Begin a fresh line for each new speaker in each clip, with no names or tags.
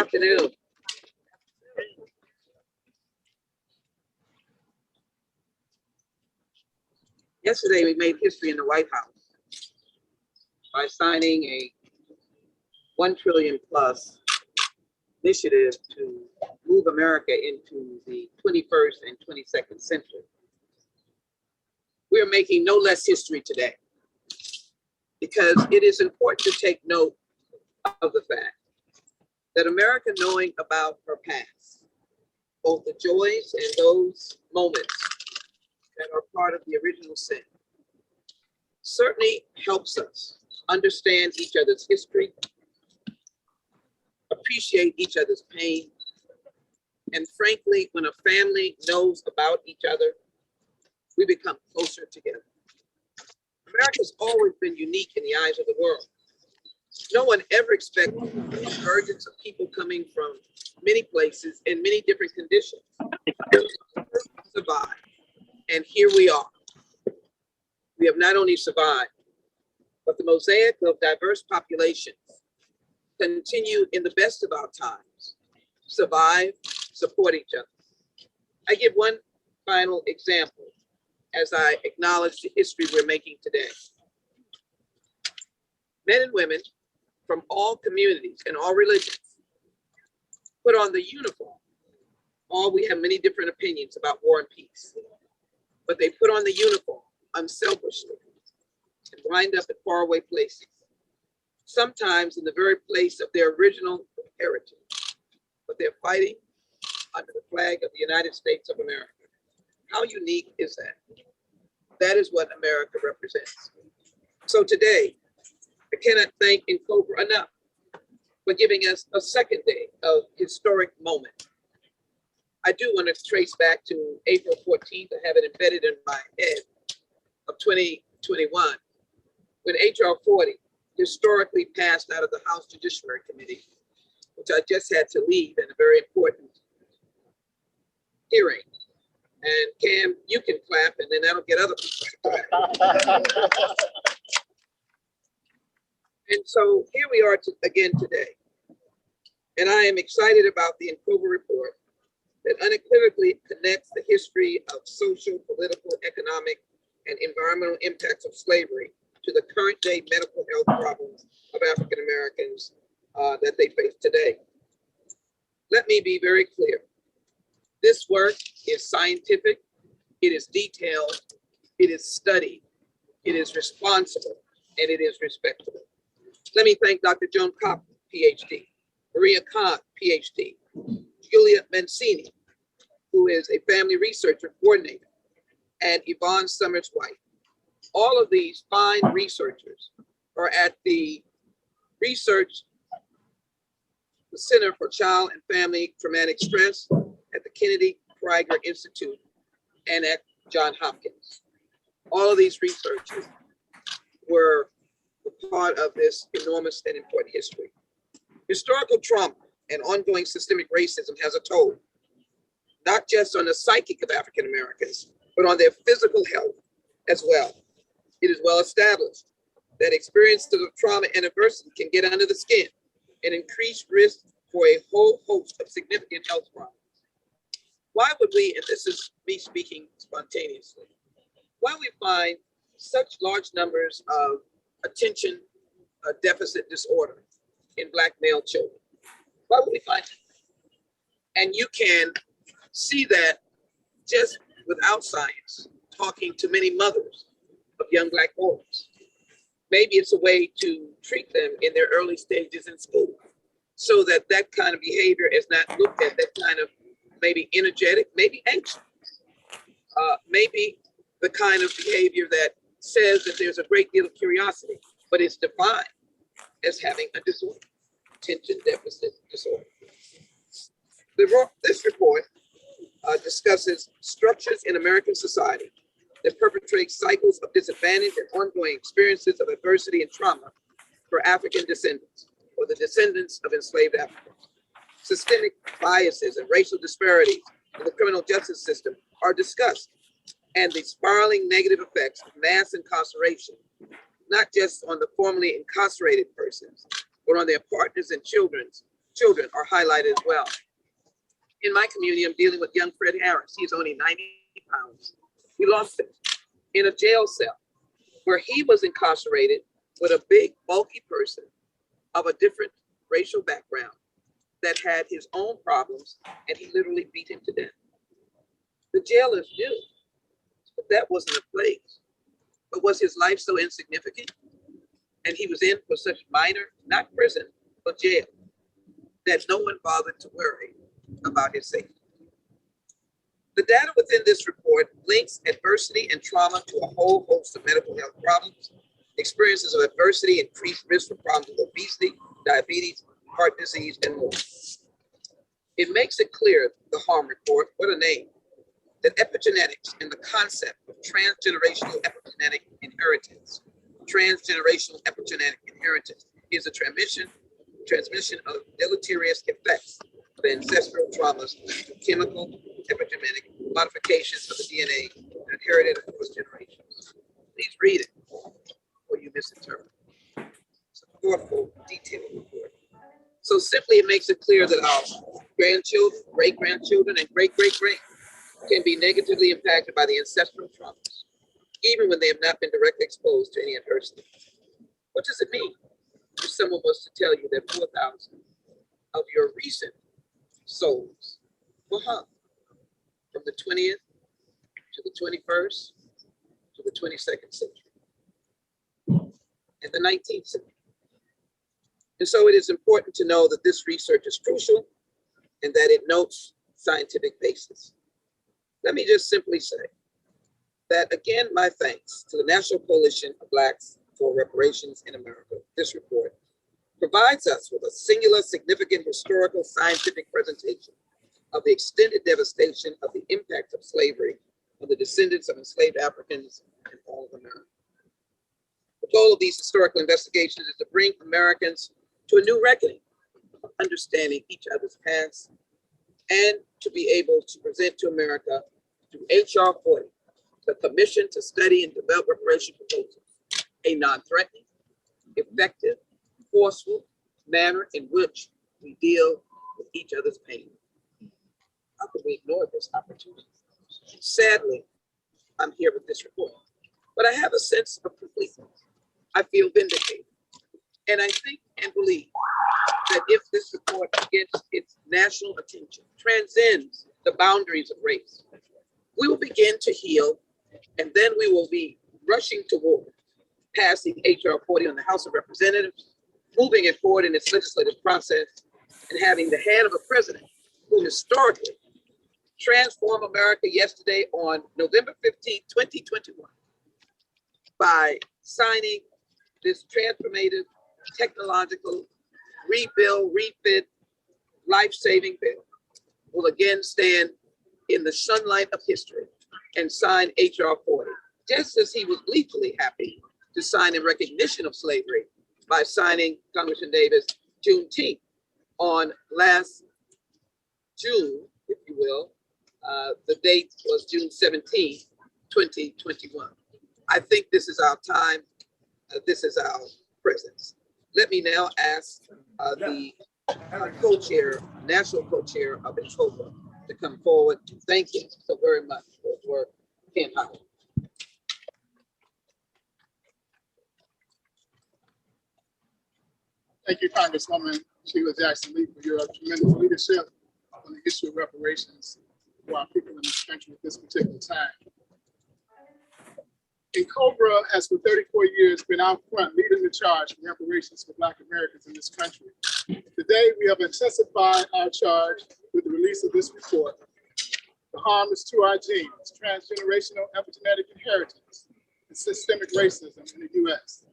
afternoon. Yesterday, we made history in the White House by signing a 1 trillion plus initiative to move America into the 21st and 22nd century. We are making no less history today because it is important to take note of the fact that America, knowing about her past, both the joys and those moments that are part of the original sin, certainly helps us understand each other's history, appreciate each other's pain, and frankly, when a family knows about each other, we become closer together. America's always been unique in the eyes of the world. No one ever expected the convergence of people coming from many places in many different conditions to survive. And here we are. We have not only survived, but the mosaic of diverse populations continue in the best of our times, survive, support each other. I give one final example as I acknowledge the history we're making today. Men and women from all communities and all religions put on the uniform. All we have many different opinions about war and peace, but they put on the uniform unselfishly and wind up at faraway places, sometimes in the very place of their original heritage, but they're fighting under the flag of the United States of America. How unique is that? That is what America represents. So today, I cannot thank COBRA enough for giving us a second day of historic moment. I do want to trace back to April 14th. I have it embedded in my head of 2021, when HR 40 historically passed out of the House Judiciary Committee, which I just had to leave in a very important hearing. And Cam, you can clap, and then that'll get other people to clap. And so here we are again today. And I am excited about the COBRA report that unequivocally connects the history of social, political, economic, and environmental impacts of slavery to the current day medical health problems of African Americans that they face today. Let me be very clear. This work is scientific, it is detailed, it is studied, it is responsible, and it is respectable. Let me thank Dr. Joan Kaufman, PhD, Maria Khan, PhD, Julia Mancini, who is a family researcher coordinator, and Yvonne Summers-White. All of these fine researchers are at the Center for Child and Family Traumatic Stress at the Kennedy Krieger Institute and at Johns Hopkins. All of these researchers were a part of this enormous and important history. Historical trauma and ongoing systemic racism has a toll, not just on the psychic of African Americans, but on their physical health as well. It is well established that experiences of trauma and adversity can get under the skin and increase risk for a whole host of significant health problems. Why would we, and this is me speaking spontaneously, why would we find such large numbers of attention deficit disorder in Black male children? Why would we find it? And you can see that just without science, talking to many mothers of young Black boys. Maybe it's a way to treat them in their early stages in school so that that kind of behavior is not looked at, that kind of maybe energetic, maybe anxious, maybe the kind of behavior that says that there's a great deal of curiosity, but it's defined as having a disorder, attention deficit disorder. This report discusses structures in American society that perpetrate cycles of disadvantage and ongoing experiences of adversity and trauma for African descendants or the descendants of enslaved Africans. Systemic biases and racial disparities in the criminal justice system are discussed, and the spiraling negative effects of mass incarceration, not just on the formerly incarcerated persons, but on their partners and children children are highlighted as well. In my community, I'm dealing with young Fred Harris. He's only 90 pounds. We lost him in a jail cell where he was incarcerated with a big, bulky person of a different racial background that had his own problems, and he literally beat him to death. The jailers knew, but that wasn't a place. But was his life so insignificant? And he was in for such minor, not prison, but jail, that no one bothered to worry about his safety. The data within this report links adversity and trauma to a whole host of medical health problems. Experiences of adversity increase risk for problems with obesity, diabetes, heart disease, and more. It makes it clear, the harm report, what a name, that epigenetics and the concept of transgenerational epigenetic inheritance, transgenerational epigenetic inheritance is a transmission of deleterious effects of ancestral traumas through chemical epigenetic modifications of the DNA inherited across generations. Please read it or you misinterpret. It's a thoughtful, detailed report. So simply it makes it clear that our grandchildren, great-grandchildren, and great-great-great can be negatively impacted by the ancestral traumas, even when they have not been directly exposed to any adversity. What does it mean if someone was to tell you that 4,000 of your recent souls were hung from the 20th to the 21st to the 22nd century and the 19th century? And so it is important to know that this research is crucial and that it notes scientific basis. Let me just simply say that, again, my thanks to the National Coalition of Blacks for Reparations in America. This report provides us with a singular, significant historical scientific presentation of the extended devastation of the impact of slavery on the descendants of enslaved Africans and all of America. The goal of these historical investigations is to bring Americans to a new reckoning of understanding each other's past and to be able to present to America through HR 40, the Commission to Study and Develop Reparation Proposals, a non-threatening, effective, forceful manner in which we deal with each other's pain. How could we ignore this opportunity? Sadly, I'm here with this report, but I have a sense of completeness. I feel vindicated. And I think and believe that if this report gets its national attention, transcends the boundaries of race, we will begin to heal, and then we will be rushing toward passing HR 40 on the House of Representatives, moving it forward in its legislative process, and having the head of a president who historically transformed America yesterday on November 15, 2021, by signing this transformative, technological, rebuild, refit, life-saving bill, will again stand in the sunlight of history and sign HR 40, just as he was gleefully happy to sign in recognition of slavery by signing, Congressman Davis, Juneteenth on last June, if you will. The date was June 17, 2021. I think this is our time. This is our presence. Let me now ask the co-chair, national co-chair of COBRA to come forward. Thank you so very much for his work. Ken Howard.
Thank you, Congresswoman Jackson Lee, for your tremendous leadership on the issue of reparations for our people in this country at this particular time. And COBRA has for 34 years been out front leading the charge for reparations for Black Americans in this country. Today, we have intensified our charge with the release of this report. The harm is to our genes, transgenerational epigenetic inheritance, and systemic racism in the US.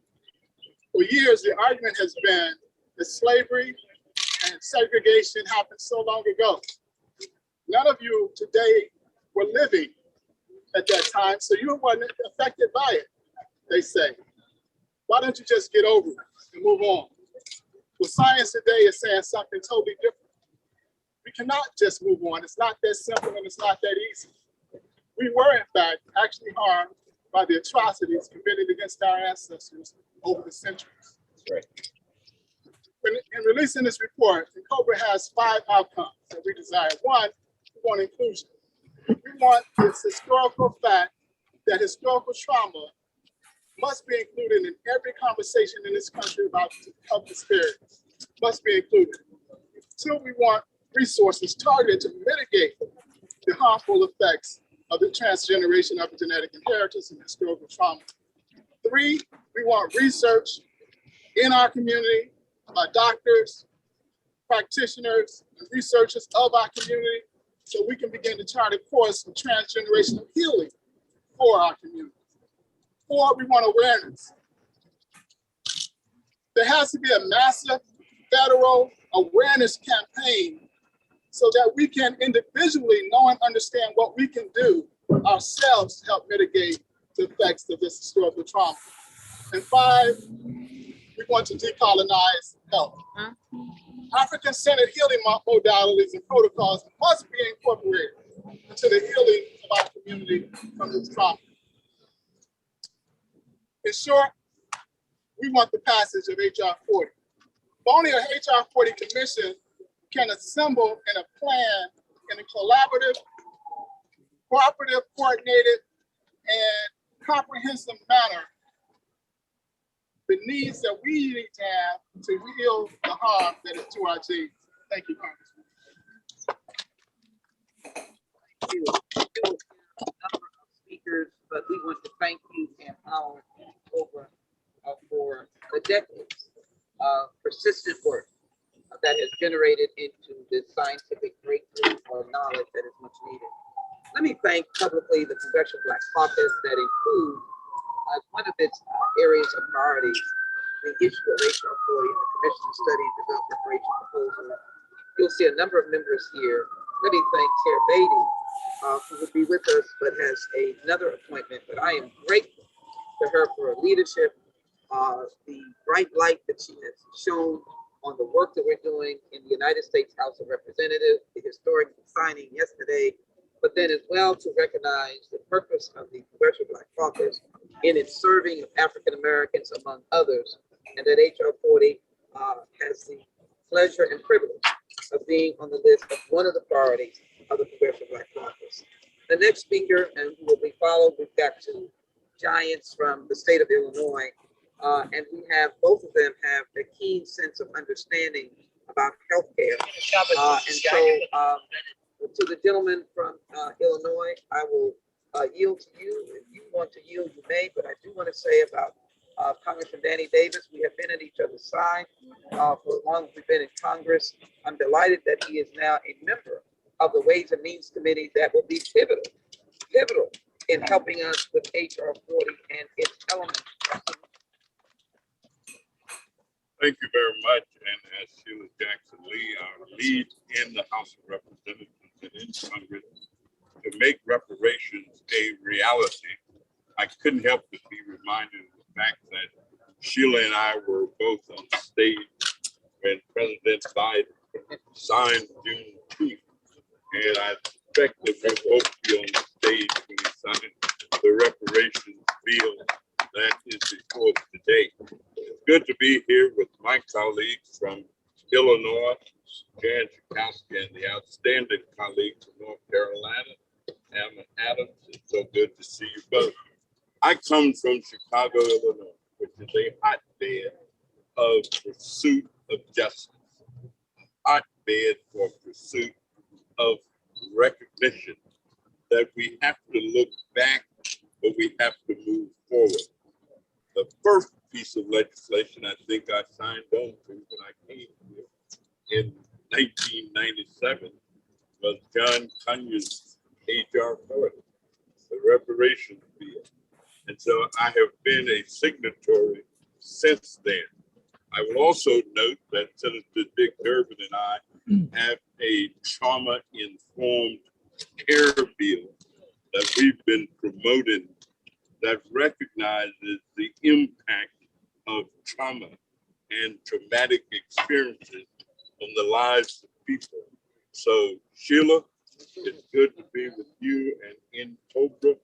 For years, the argument has been that slavery and segregation happened so long ago. None of you today were living at that time, so you weren't affected by it, they say. Why don't you just get over it and move on? Well, science today is saying something totally different. We cannot just move on. It's not that simple and it's not that easy. We were, in fact, actually harmed by the atrocities committed against our ancestors over the centuries. Right. In releasing this report, the COBRA has 5 outcomes that we desire. One, we want inclusion. We want this historical fact that historical trauma must be included in every conversation in this country about health disparities, must be included. 2, we want resources targeted to mitigate the harmful effects of the transgeneration epigenetic inheritance and historical trauma. 3, we want research in our community by doctors, practitioners, and researchers of our community so we can begin to chart a course of transgenerational healing for our community. 4, we want awareness. There has to be a massive federal awareness campaign so that we can individually know and understand what we can do ourselves to help mitigate the effects of this historical trauma. And 5, we want to decolonize health. African-centered healing modalities and protocols must be incorporated into the healing of our community from this trauma. In short, we want the passage of HR 40. Only a HR 40 commission can assemble in a plan in a collaborative, cooperative, coordinated, and comprehensive manner the needs that we need to have to heal the harm that is to our genes. Thank you, Congressman.
Thank you. A number of speakers, but we want to thank you and our COBRA for the decades of persistent work that has generated into this scientific breakthrough or knowledge that is much needed. Let me thank publicly the Congressional Black Caucus that include as one of its areas of priorities the issue of HR 40 and the Commission to Study and Develop Reparation proposal. You'll see a number of members here. Let me thank Chair Beatty, who will be with us but has another appointment. But I am grateful to her for her leadership, the bright light that she has shown on the work that we're doing in the United States House of Representatives, the historic signing yesterday, but then as well to recognize the purpose of the Congressional Black Caucus in its serving of African Americans, among others, and that HR 40 has the pleasure and privilege of being on the list of one of the priorities of the Congressional Black Caucus. The next speaker, and who will be followed, we've got 2 giants from the state of Illinois, and we have both of them have a keen sense of understanding about healthcare. And so, to the gentleman from Illinois, I will yield to you. If you want to yield, you may, but I do want to say about Congressman Danny Davis, we have been at each other's side for as long as we've been in Congress. I'm delighted that he is now a member of the Ways and Means Committee that will be pivotal in helping us with HR 40 and its elements.
Thank you very much. And as Sheila Jackson Lee, our lead in the House of Representatives and in Congress, to make reparations a reality, I couldn't help but be reminded of the fact that Sheila and I were both on stage when President Biden signed Juneteenth. And I expect that we'll both be on the stage when he signed the reparations bill that is before us today. It's good to be here with my colleagues from Illinois, Jan Schakowsky, and the outstanding colleagues from North Carolina, Emma Adams. It's so good to see you both. I come from Chicago, Illinois, which is a hotbed of pursuit of justice, a hotbed for pursuit of recognition that we have to look back, but we have to move forward. The first piece of legislation I think I signed on to when I came here in 1997 was John Conyers' HR 40, the reparations bill. And so I have been a signatory since then. I will also note that Senator Dick Durbin and I have a trauma-informed care bill that we've been promoting that recognizes the impact of trauma and traumatic experiences on the lives of people. So Sheila, it's good to be with you and in COBRA,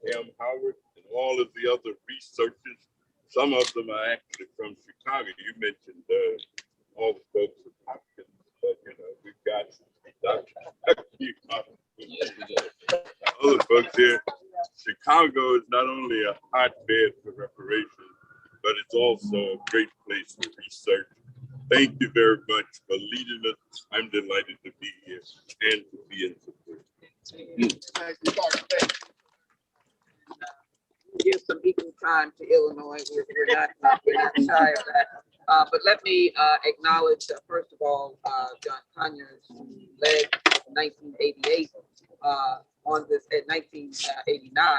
Pam Howard, and all of the other researchers. Some of them are actually from Chicago. You mentioned all the folks here. Chicago is not only a hotbed for reparations, but it's also a great place for research. Thank you very much for leading us. I'm delighted to be here and to be in support.
Thank you, Dr. Thank you.
Give some equal time to Illinois. We're not shy of that. But let me acknowledge, first of all, John Conyers, who led 1988 on this in 1989,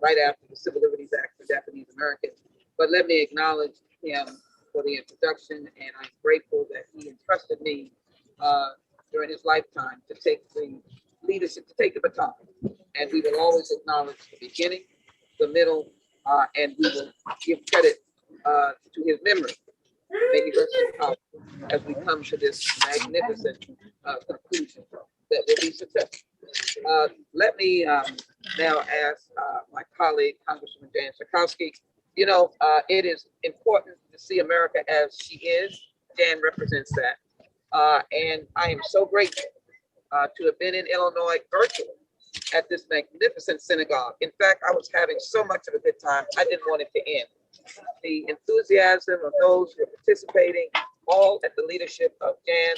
right after the Civil Liberties Act for Japanese Americans. But let me acknowledge him for the introduction, and I'm grateful that he entrusted me during his lifetime to take the leadership, to take the baton. And we will always acknowledge the beginning, the middle, and we will give credit to his memory. May he rest in power as we come to this magnificent conclusion that will be successful. Let me now ask my colleague, Congresswoman Jackson Lee. You know, it is important to see America as she is. Jan represents that. And I am so grateful to have been in Illinois virtually at this magnificent synagogue. In fact, I was having so much of a good time, I didn't want it to end. The enthusiasm of those who are participating, all at the leadership of Jan.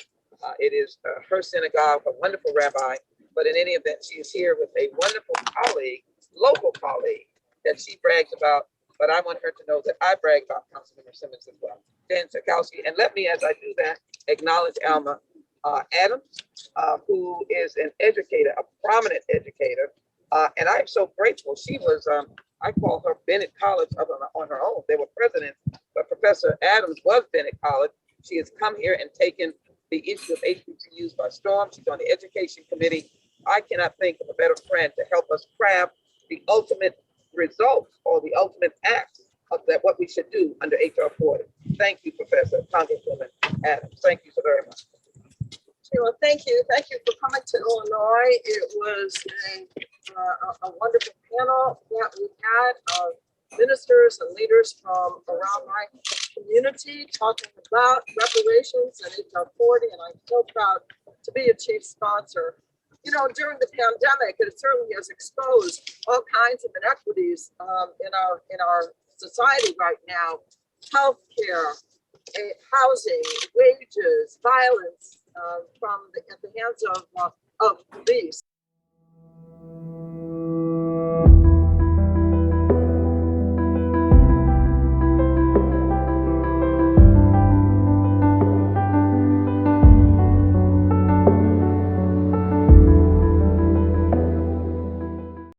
It is her synagogue, a wonderful rabbi, but in any event, she is here with a wonderful colleague, local colleague, that she brags about, but I want her to know that I brag about Councilmember Simmons as well. Jan Czerkowski, and let me, as I do that, acknowledge Alma Adams, who is an educator, a prominent educator, and I'm so grateful. She was, I call her Bennett College on her own. They were presidents, but Professor Adams was Bennett College. She has come here and taken the issue of HBCUs by storm. She's on the education committee. I cannot think of a better friend to help us craft the ultimate results or the ultimate acts of that, what we should do under HR 40. Thank you, Professor Congresswoman Adams. Thank you so very much.
Well, thank you. Thank you for coming to Illinois. It was a wonderful panel that we had of ministers and leaders from around my community talking about reparations and HR 40, and I'm so proud to be a chief sponsor. You know, during the pandemic, it certainly has exposed all kinds of inequities in our society right now: healthcare, housing, wages, violence. At the hands of police.